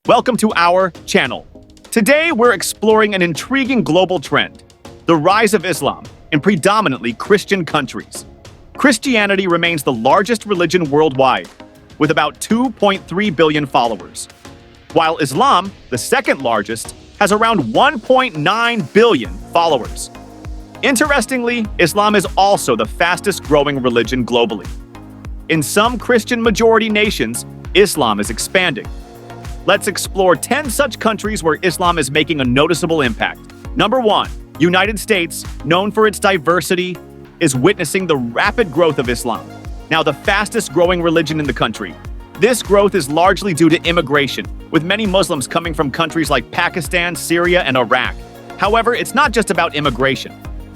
Welcome to our channel. Today, we're exploring an intriguing global trend, the rise of Islam in predominantly Christian countries. Christianity remains the largest religion worldwide, with about 2.3 billion followers, while Islam, the second largest, has around 1.9 billion followers. Interestingly, Islam is also the fastest growing religion globally. In some Christian-majority nations, Islam is expanding. Let's explore 10 such countries where Islam is making a noticeable impact. Number 1, United States, known for its diversity, is witnessing the rapid growth of Islam, now the fastest growing religion in the country. This growth is largely due to immigration, with many Muslims coming from countries like Pakistan, Syria, and Iraq. However, it's not just about immigration.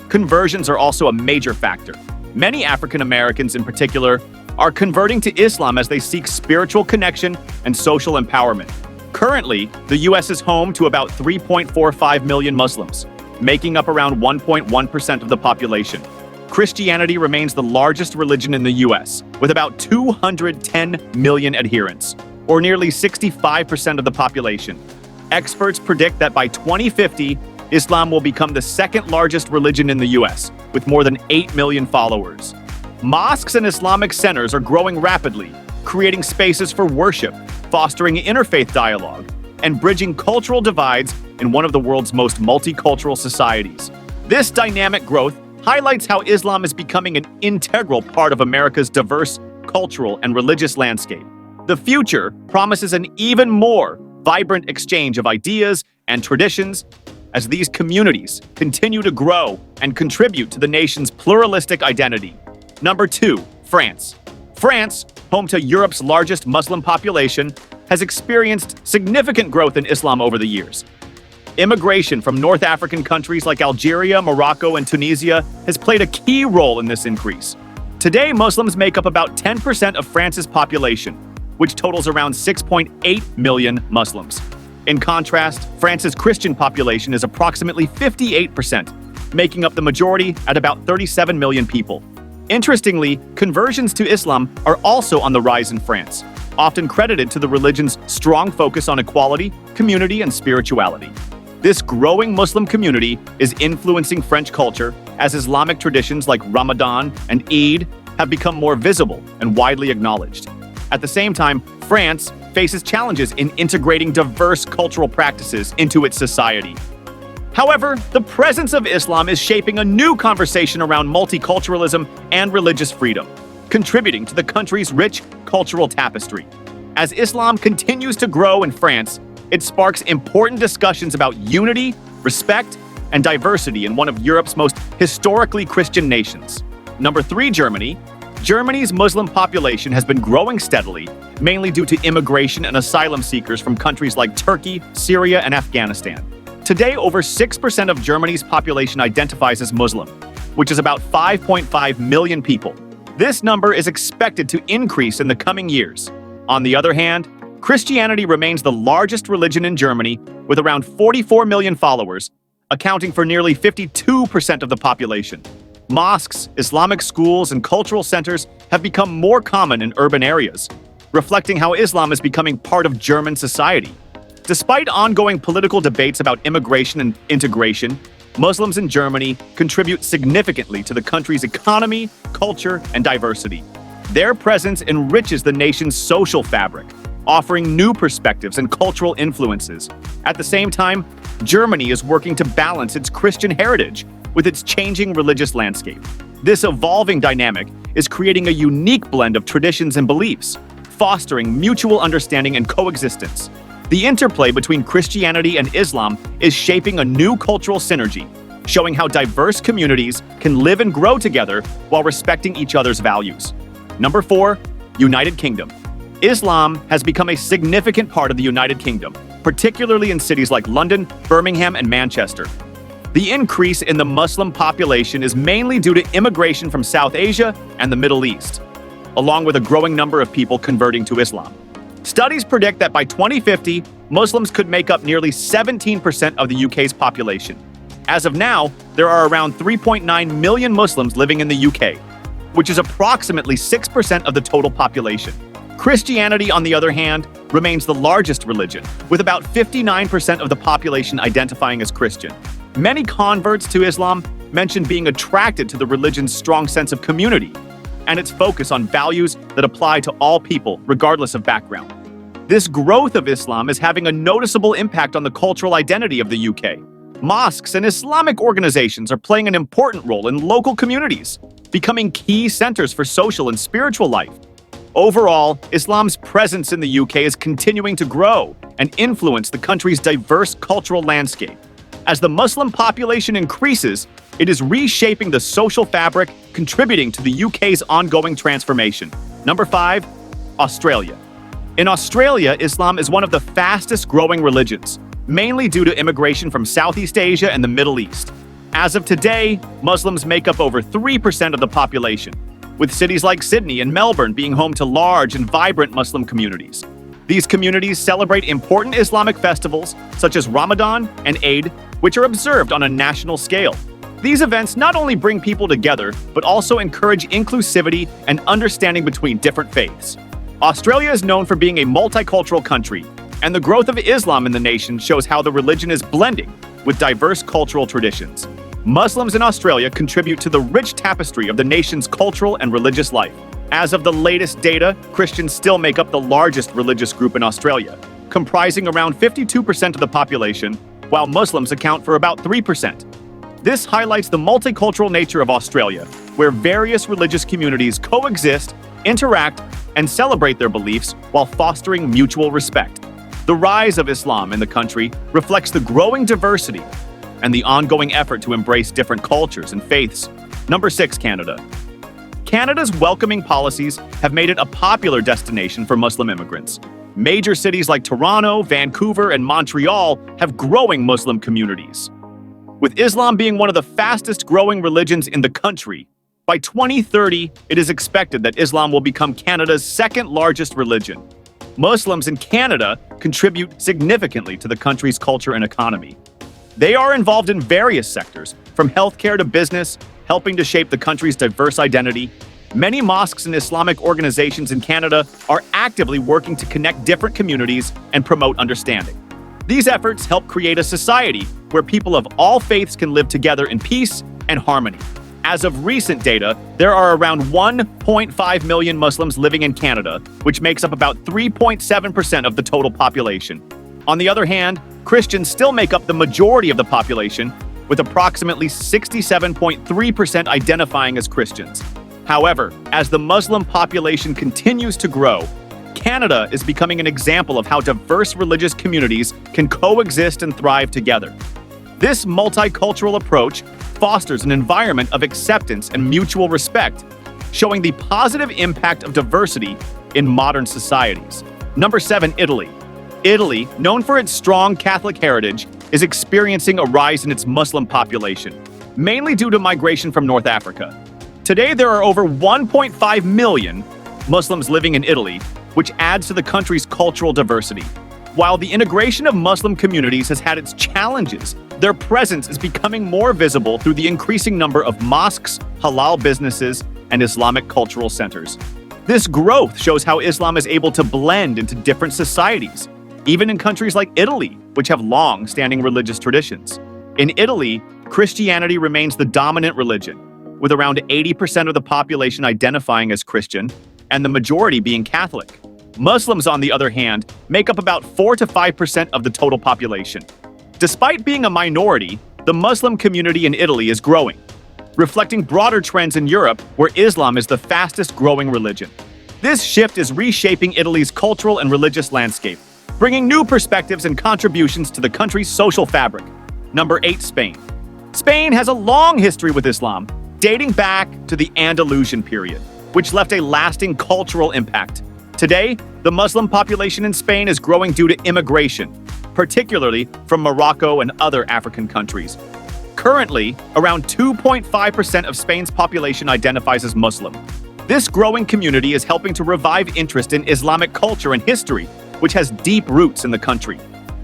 Conversions are also a major factor. Many African Americans in particular are converting to Islam as they seek spiritual connection and social empowerment. Currently, the U.S. is home to about 3.45 million Muslims, making up around 1.1% of the population. Christianity remains the largest religion in the U.S., with about 210 million adherents, or nearly 65% of the population. Experts predict that by 2050, Islam will become the second largest religion in the U.S., with more than 8 million followers. Mosques and Islamic centers are growing rapidly, creating spaces for worship, fostering interfaith dialogue, and bridging cultural divides in one of the world's most multicultural societies. This dynamic growth highlights how Islam is becoming an integral part of America's diverse cultural and religious landscape. The future promises an even more vibrant exchange of ideas and traditions as these communities continue to grow and contribute to the nation's pluralistic identity. Number 2, France. France, home to Europe's largest Muslim population, has experienced significant growth in Islam over the years. Immigration from North African countries like Algeria, Morocco, and Tunisia has played a key role in this increase. Today, Muslims make up about 10% of France's population, which totals around 6.8 million Muslims. In contrast, France's Christian population is approximately 58%, making up the majority at about 37 million people. Interestingly, conversions to Islam are also on the rise in France, often credited to the religion's strong focus on equality, community, and spirituality. This growing Muslim community is influencing French culture as Islamic traditions like Ramadan and Eid have become more visible and widely acknowledged. At the same time, France faces challenges in integrating diverse cultural practices into its society. However, the presence of Islam is shaping a new conversation around multiculturalism and religious freedom, contributing to the country's rich cultural tapestry. As Islam continues to grow in France, it sparks important discussions about unity, respect, and diversity in one of Europe's most historically Christian nations. Number 3, Germany. Germany's Muslim population has been growing steadily, mainly due to immigration and asylum seekers from countries like Turkey, Syria, and Afghanistan. Today, over 6% of Germany's population identifies as Muslim, which is about 5.5 million people. This number is expected to increase in the coming years. On the other hand, Christianity remains the largest religion in Germany, with around 44 million followers, accounting for nearly 52% of the population. Mosques, Islamic schools, and cultural centers have become more common in urban areas, reflecting how Islam is becoming part of German society. Despite ongoing political debates about immigration and integration, Muslims in Germany contribute significantly to the country's economy, culture, and diversity. Their presence enriches the nation's social fabric, offering new perspectives and cultural influences. At the same time, Germany is working to balance its Christian heritage with its changing religious landscape. This evolving dynamic is creating a unique blend of traditions and beliefs, fostering mutual understanding and coexistence. The interplay between Christianity and Islam is shaping a new cultural synergy, showing how diverse communities can live and grow together while respecting each other's values. Number 4, United Kingdom. Islam has become a significant part of the United Kingdom, particularly in cities like London, Birmingham, and Manchester. The increase in the Muslim population is mainly due to immigration from South Asia and the Middle East, along with a growing number of people converting to Islam. Studies predict that by 2050, Muslims could make up nearly 17% of the UK's population. As of now, there are around 3.9 million Muslims living in the UK, which is approximately 6% of the total population. Christianity, on the other hand, remains the largest religion, with about 59% of the population identifying as Christian. Many converts to Islam mention being attracted to the religion's strong sense of community and its focus on values that apply to all people, regardless of background. This growth of Islam is having a noticeable impact on the cultural identity of the UK. Mosques and Islamic organizations are playing an important role in local communities, becoming key centers for social and spiritual life. Overall, Islam's presence in the UK is continuing to grow and influence the country's diverse cultural landscape. As the Muslim population increases, it is reshaping the social fabric, contributing to the UK's ongoing transformation. Number 5, Australia. In Australia, Islam is one of the fastest growing religions, mainly due to immigration from Southeast Asia and the Middle East. As of today, Muslims make up over 3% of the population, with cities like Sydney and Melbourne being home to large and vibrant Muslim communities. These communities celebrate important Islamic festivals such as Ramadan and Eid, which are observed on a national scale. These events not only bring people together, but also encourage inclusivity and understanding between different faiths. Australia is known for being a multicultural country, and the growth of Islam in the nation shows how the religion is blending with diverse cultural traditions. Muslims in Australia contribute to the rich tapestry of the nation's cultural and religious life. As of the latest data, Christians still make up the largest religious group in Australia, comprising around 52% of the population, while Muslims account for about 3%. This highlights the multicultural nature of Australia, where various religious communities coexist, interact, and celebrate their beliefs while fostering mutual respect. The rise of Islam in the country reflects the growing diversity and the ongoing effort to embrace different cultures and faiths. Number 6, Canada. Canada's welcoming policies have made it a popular destination for Muslim immigrants. Major cities like Toronto, Vancouver, and Montreal have growing Muslim communities. With Islam being one of the fastest growing religions in the country, by 2030, it is expected that Islam will become Canada's second largest religion. Muslims in Canada contribute significantly to the country's culture and economy. They are involved in various sectors, from healthcare to business, helping to shape the country's diverse identity. Many mosques and Islamic organizations in Canada are actively working to connect different communities and promote understanding. These efforts help create a society where people of all faiths can live together in peace and harmony. As of recent data, there are around 1.5 million Muslims living in Canada, which makes up about 3.7% of the total population. On the other hand, Christians still make up the majority of the population, with approximately 67.3% identifying as Christians. However, as the Muslim population continues to grow, Canada is becoming an example of how diverse religious communities can coexist and thrive together. This multicultural approach fosters an environment of acceptance and mutual respect, showing the positive impact of diversity in modern societies. Number 7, Italy. Italy, known for its strong Catholic heritage, is experiencing a rise in its Muslim population, mainly due to migration from North Africa. Today, there are over 1.5 million Muslims living in Italy, which adds to the country's cultural diversity. While the integration of Muslim communities has had its challenges, their presence is becoming more visible through the increasing number of mosques, halal businesses, and Islamic cultural centers. This growth shows how Islam is able to blend into different societies, even in countries like Italy, which have long-standing religious traditions. In Italy, Christianity remains the dominant religion, with around 80% of the population identifying as Christian, and the majority being Catholic. Muslims, on the other hand, make up about 4 to 5% of the total population. Despite being a minority, the Muslim community in Italy is growing, reflecting broader trends in Europe where Islam is the fastest growing religion. This shift is reshaping Italy's cultural and religious landscape, bringing new perspectives and contributions to the country's social fabric. Number 8, Spain. Spain has a long history with Islam, dating back to the Andalusian period, which left a lasting cultural impact. Today, the Muslim population in Spain is growing due to immigration, particularly from Morocco and other African countries. Currently, around 2.5% of Spain's population identifies as Muslim. This growing community is helping to revive interest in Islamic culture and history, which has deep roots in the country.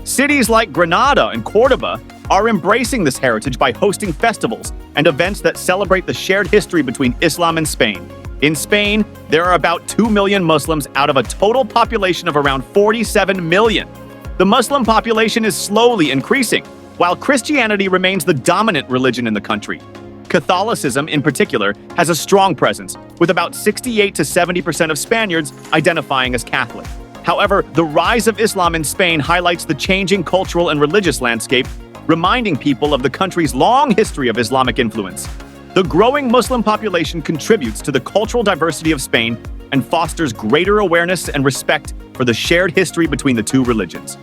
Cities like Granada and Cordoba are embracing this heritage by hosting festivals and events that celebrate the shared history between Islam and Spain. In Spain, there are about 2 million Muslims out of a total population of around 47 million. The Muslim population is slowly increasing, while Christianity remains the dominant religion in the country. Catholicism, in particular, has a strong presence, with about 68 to 70% of Spaniards identifying as Catholic. However, the rise of Islam in Spain highlights the changing cultural and religious landscape, reminding people of the country's long history of Islamic influence. The growing Muslim population contributes to the cultural diversity of Spain and fosters greater awareness and respect for the shared history between the two religions.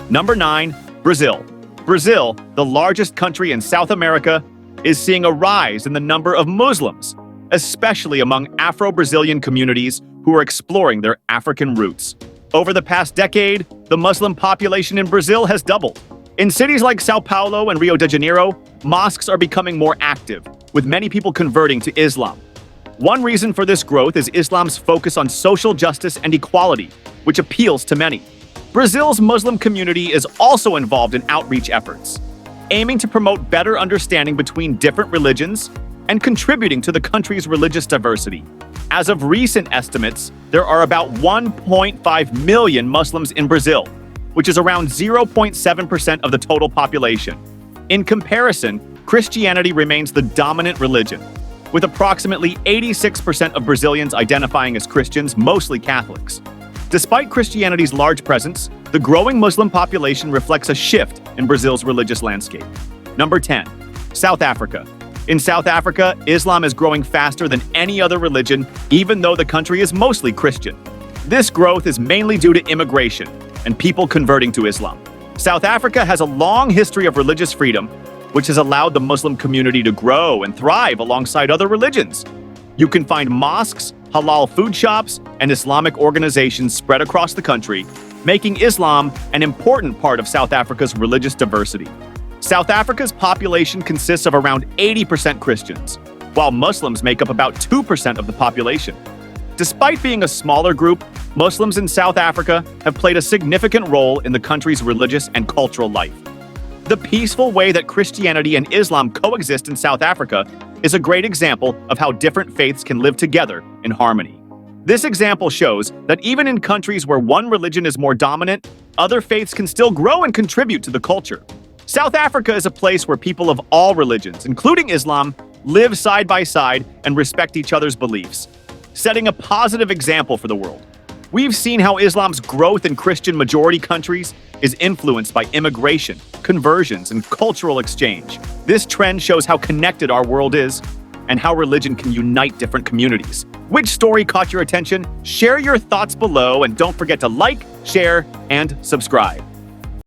Number 9, Brazil. Brazil, the largest country in South America, is seeing a rise in the number of Muslims, especially among Afro-Brazilian communities who are exploring their African roots. Over the past decade, the Muslim population in Brazil has doubled. In cities like Sao Paulo and Rio de Janeiro, mosques are becoming more active, with many people converting to Islam. One reason for this growth is Islam's focus on social justice and equality, which appeals to many. Brazil's Muslim community is also involved in outreach efforts, aiming to promote better understanding between different religions and contributing to the country's religious diversity. As of recent estimates, there are about 1.5 million Muslims in Brazil, which is around 0.7% of the total population. In comparison, Christianity remains the dominant religion, with approximately 86% of Brazilians identifying as Christians, mostly Catholics. Despite Christianity's large presence, the growing Muslim population reflects a shift in Brazil's religious landscape. Number 10, South Africa. In South Africa, Islam is growing faster than any other religion, even though the country is mostly Christian. This growth is mainly due to immigration and people converting to Islam. South Africa has a long history of religious freedom, which has allowed the Muslim community to grow and thrive alongside other religions. You can find mosques, halal food shops, and Islamic organizations spread across the country, making Islam an important part of South Africa's religious diversity. South Africa's population consists of around 80% Christians, while Muslims make up about 2% of the population. Despite being a smaller group, Muslims in South Africa have played a significant role in the country's religious and cultural life. The peaceful way that Christianity and Islam coexist in South Africa is a great example of how different faiths can live together in harmony. This example shows that even in countries where one religion is more dominant, other faiths can still grow and contribute to the culture. South Africa is a place where people of all religions, including Islam, live side by side and respect each other's beliefs, setting a positive example for the world. We've seen how Islam's growth in Christian-majority countries is influenced by immigration, conversions, and cultural exchange. This trend shows how connected our world is and how religion can unite different communities. Which story caught your attention? Share your thoughts below and don't forget to like, share, and subscribe.